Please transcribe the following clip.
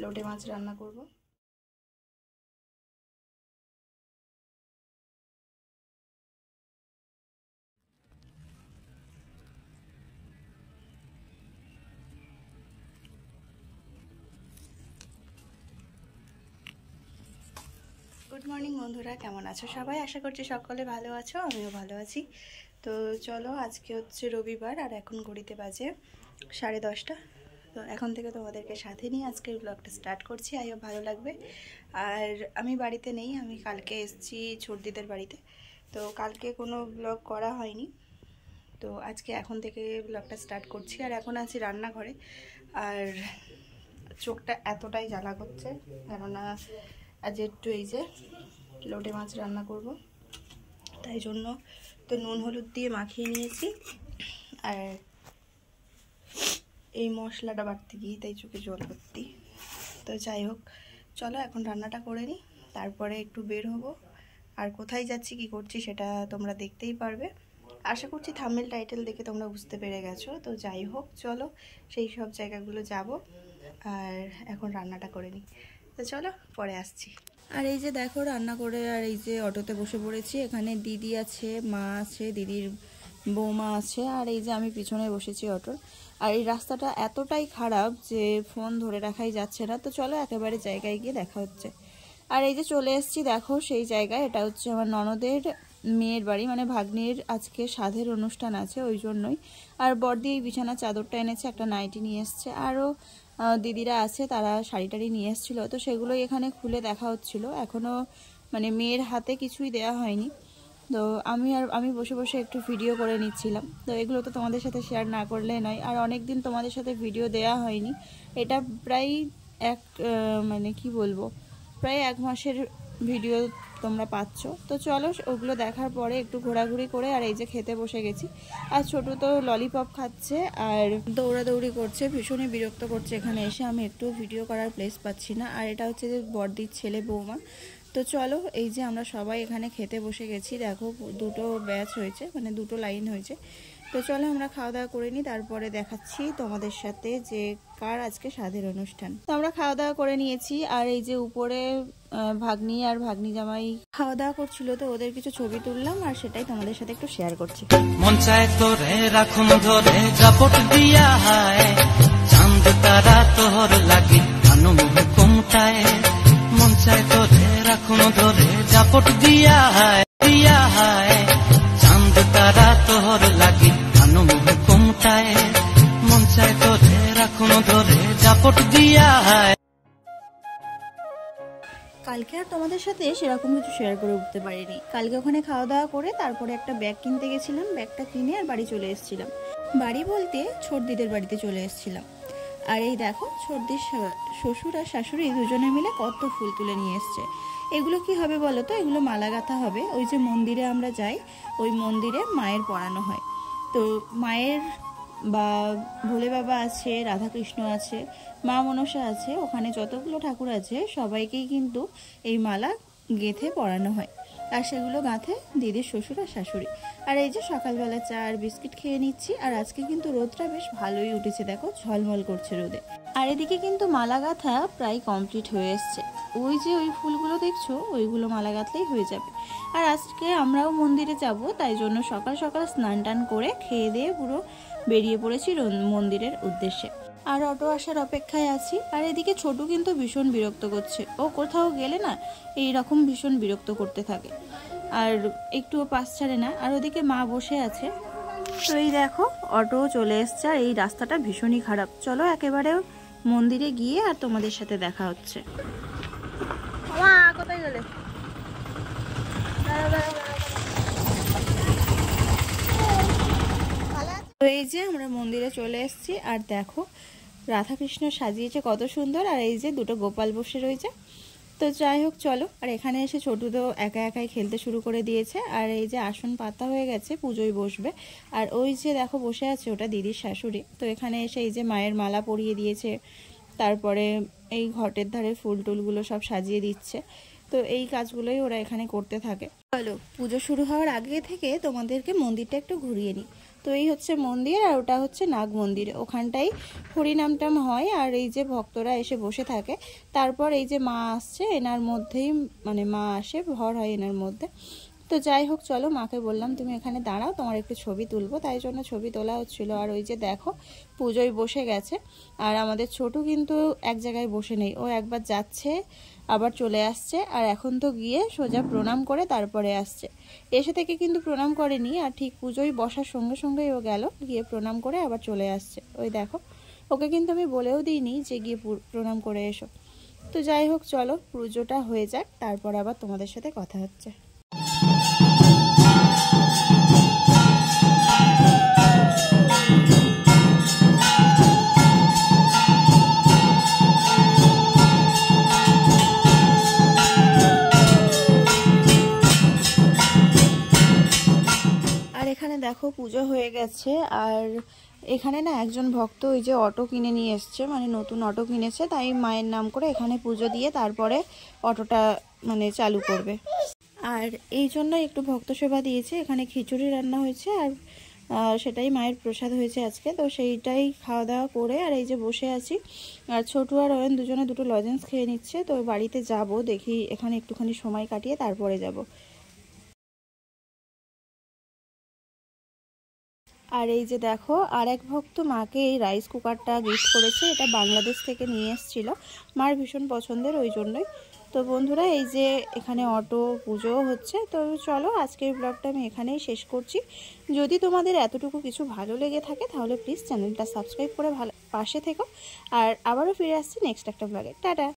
লোটে মাছ রান্না করব। গুড মর্নিং বন্ধুরা, কেমন আছো সবাই? আশা করছি সকলে ভালো আছো, আমিও ভালো আছি। তো চলো, আজকে হচ্ছে রবিবার আর এখন ঘড়িতে বাজে 10:30। তো এখন থেকে তোমাদেরকে সাথে নিয়ে আজকের ব্লগটা স্টার্ট করছি। আইও ভালো লাগবে। আর আমি বাড়িতে নেই, আমি কালকে এসেছি ছোটদিদের বাড়িতে, তো কালকে কোনো ব্লগ করা হয়নি। তো আজকে এখন থেকে ব্লগটা স্টার্ট করছি। আর এখন আছি রান্নাঘরে, আর চোখটা এতটাই জ্বালা করছে কেননা আজ একটু এই যে লোটে মাছ রান্না করব, তাই জন্য তো নুন হলুদ দিয়ে মাখিয়ে নিয়েছি। আর এই মশলাটা বাড়তে গিয়ে তাই চোখে জল ভর্তি। তো যাই হোক, চলো এখন রান্নাটা করে নিই, তারপরে একটু বের হব। আর কোথায় যাচ্ছি কি করছি সেটা তোমরা দেখতেই পারবে। আশা করছি থাম্বনেল টাইটেল দেখে তোমরা বুঝতে পেরে গেছো। তো যাই হোক, চলো সেই সব জায়গাগুলো যাব। আর এখন রান্নাটা করে নিই, তো চলো পরে আসছি। আর এই যে দেখো রান্না করে আর এই যে অটোতে বসে পড়েছি। এখানে দিদি আছে, মা আছে, দিদির বৌমা আছে, আর এই যে আমি পিছনে বসেছি অটোর। আর এই রাস্তাটা এতটাই খারাপ যে ফোন ধরে রাখাই যাচ্ছে না। তো চলো একেবারে জায়গায় গিয়ে দেখা হচ্ছে। আর এই যে চলে এসেছি দেখো সেই জায়গায়। এটা হচ্ছে আমার ননদের মেয়ের বাড়ি, মানে ভাগ্নির আজকে সাধের অনুষ্ঠান আছে ওই জন্যই। আর বড়দি এই বিছানার চাদরটা এনেছে, একটা নাইটি নিয়ে এসছে, আরও দিদিরা আছে তারা শাড়ি টাড়ি নিয়ে এসেছিলো। তো সেগুলোই এখানে খুলে দেখা হচ্ছিল। এখনও মানে মেয়ের হাতে কিছুই দেয়া হয়নি। তো আমি বসে বসে একটু ভিডিও করে নিচ্ছিলাম। তো এগুলো তো তোমাদের সাথে শেয়ার না করলে নয়। আর অনেক দিন তোমাদের সাথে ভিডিও দেয়া হয়নি। এটা প্রায় মানে কি বলবো, প্রায় 1 মাসের ভিডিও তোমরা পাচ্ছ। তো চলো ওগুলো দেখার পরে একটু ঘোরাঘুরি করে আর এই যে খেতে বসে গেছি। আর ছোটু তো ললিপপ খাচ্ছে আর দৌড়াদৌড়ি করছে, ভীষণই বিরক্ত করছে। এখানে এসে আমি একটু ভিডিও করার প্লেস পাচ্ছি না। আর এটা হচ্ছে যে বড়দির ছেলে বৌমা। তো চলো এই যে আমরা সবাই এখানে খেতে বসে গেছি। দেখো দুটো ব্যাচ হয়েছে, মানে দুটো লাইন হয়েছে। তো চলো আমরা খাওয়া দাওয়া করে নিই, তারপরে দেখাচ্ছি তোমাদের সাথে যে কার আজকে সাধের অনুষ্ঠান। তো আমরা খাওয়া দাওয়া করে নিয়েছি। আর এই যে উপরে ভাগ্নি আর ভাগ্নি জামাই খাওয়া দাওয়া করছিল, তো ওদের কিছু ছবি তুললাম আর সেটাই তোমাদের সাথে একটু শেয়ার করছি। মন চায় তোরে রাখুম ধরে জাপট দিয়া হায়, চাঁদ তারা তোর লাগি আনুম হুকুমটায়। মন চায় তোরে রাখুম ধরে জাপট দিয়া হায়, চাঁদ তারা তোর লাগি আনুম হুকুমটায়। মন চায় তোরে রাখুম ধরে জাপট দিয়া হায়। কালকে আর তোমাদের সাথে সেরকম কিছু শেয়ার করে উঠতে পারিনি। কালকে ওখানে খাওয়া দাওয়া করে তারপরে একটা ব্যাগ কিনতে গেছিলাম, ব্যাগটা কিনে আর বাড়ি চলে এসেছিলাম। বাড়ি বলতে ছোটদিদের বাড়িতে চলে এসেছিলাম। আর এই দেখো ছোটদির শ্বশুর আর শাশুড়ি দুজনে মিলে কত ফুল তুলে নিয়ে এসছে। এগুলো কি হবে বলো তো? এগুলো মালা গাঁথা হবে। ওই যে মন্দিরে আমরা যাই, ওই মন্দিরে মায়ের পরানো হয়। তো মায়ের বা ভোলে বাবা আছে, রাধাকৃষ্ণ আছে, মা মনসা আছে, ওখানে যতগুলো ঠাকুর আছে সবাইকেই কিন্তু এই মালা গেঁথে পরানো হয়। আর সেগুলো গাঁথে দিদির শ্বশুর আর শাশুড়ি। আর এই যে সকালবেলা চা আর বিস্কিট খেয়ে নিচ্ছি। আর আজকে কিন্তু রোদটা বেশ ভালোই উঠেছে, দেখো ঝলমল করছে রোদে। আর এদিকে কিন্তু মালা গাঁথা প্রায় কমপ্লিট হয়ে এসছে। ওই যে ওই ফুলগুলো দেখছো, ওইগুলো মালা গাঁথলেই হয়ে যাবে। আর আজকে আমরাও মন্দিরে যাব, তাই জন্য সকাল সকাল স্নান টান করে খেয়ে দিয়ে পুরো বেরিয়ে পড়েছি মন্দিরের উদ্দেশ্যে। আর অটো আসার অপেক্ষায় আছি। আর এদিকে ছোটু কিন্তু ভীষণ বিরক্ত করছে। ও কোথাও গেলে না এই রকম ভীষণ বিরক্ত করতে থাকে, আর একটুও পাস ছাড়ে না। আর ওদিকে মা বসে আছে। তো এই দেখো অটো চলে এসছে। আর এই রাস্তাটা ভীষণই খারাপ। চলো একেবারে মন্দিরে গিয়ে আর তোমাদের সাথে দেখা হচ্ছে। কোথায় গেলে? তো এই যে আমরা মন্দিরে চলে এসেছি। আর দেখো রাধাকৃষ্ণ সাজিয়েছে কত সুন্দর। আর এই যে দুটো গোপাল বসে রয়েছে। তো যাই হোক চলো। আর এখানে এসে ছোটু তো একা একাই খেলতে শুরু করে দিয়েছে। আর এই যে আসন পাতা হয়ে গেছে, পুজোয় বসবে। আর ওই যে দেখো বসে আছে, ওটা দিদির শাশুড়ি। তো এখানে এসে এই যে মায়ের মালা পরিয়ে দিয়েছে, তারপরে এই ঘটের ধারে ফুল টুলগুলো সব সাজিয়ে দিচ্ছে। তো এই কাজগুলোই ওরা এখানে করতে থাকে। চলো পুজো শুরু হওয়ার আগে থেকে তোমাদেরকে মন্দিরটা একটু ঘুরিয়ে নিই। তো এই হচ্ছে মন্দির, আর ওটা হচ্ছে নাগ মন্দির। ওখানটাই হরিনামটাম হয়, আর এই যে ভক্তরা এসে বসে থাকে। তারপর এই যে মা আসছে, এনার মধ্যেই মানে মা আসে, ভর হয় এনার মধ্যে। তো যাই হোক, চলো, মাকে বললাম তুমি এখানে দাঁড়াও, তোমার একটু ছবি তুলবো, তাই জন্য ছবি তোলা হচ্ছিলো। আর ওই যে দেখো পুজোয় বসে গেছে, আর আমাদের ছোটু কিন্তু এক জায়গায় বসে নেই, ও একবার যাচ্ছে আবার চলে আসছে, আর এখন তো গিয়ে সোজা প্রণাম করে তারপরে আসছে। এসে থেকে কিন্তু প্রণাম করেনি, আর ঠিক পুজোয় বসার সঙ্গে সঙ্গেই ও গেল, গিয়ে প্রণাম করে আবার চলে আসছে। ওই দেখো, ওকে কিন্তু আমি বলেও দিইনি যে গিয়ে প্রণাম করে এসো। তো যাই হোক, চলো পুজোটা হয়ে যাক, তারপর আবার তোমাদের সাথে কথা হচ্ছে। এখানে দেখো পুজো হয়ে গেছে, আর এখানে না একজন ভক্ত ওই যে অটো কিনে নিয়ে এসছে, মানে নতুন অটো কিনেছে, তাই মায়ের নাম করে এখানে পুজো দিয়ে তারপরে অটোটা মানে চালু করবে। আর এই জন্য একটু ভক্ত সেবা দিয়েছে, এখানে খিচুড়ি রান্না হয়েছে, আর সেটাই মায়ের প্রসাদ হয়েছে আজকে। তো সেইটাই খাওয়া দাওয়া করে আর এই যে বসে আছি, আর ছোটু আর অয়ন দুজনে দুটো লজেন্স খেয়ে নিচ্ছে। তো বাড়িতে যাব, দেখি এখানে একটুখানি সময় কাটিয়ে তারপরে যাব। আর এই যে দেখো, আর এক ভক্ত মাকে এই রাইস কুকারটা গিফট করেছে, এটা বাংলাদেশ থেকে নিয়ে এসেছিল, মার ভীষণ পছন্দের, ওই জন্যই। তো বন্ধুরা, এই যে এখানে অটো পুজো হচ্ছে। তো চলো, আজকের ব্লগটা আমি এখানেই শেষ করছি। যদি তোমাদের এতটুকু কিছু ভালো লেগে থাকে তাহলে প্লিজ চ্যানেলটা সাবস্ক্রাইব করে পাশে থেকো। আর আবারও ফিরে আসছি নেক্সট একটা ব্লগে। টাটা।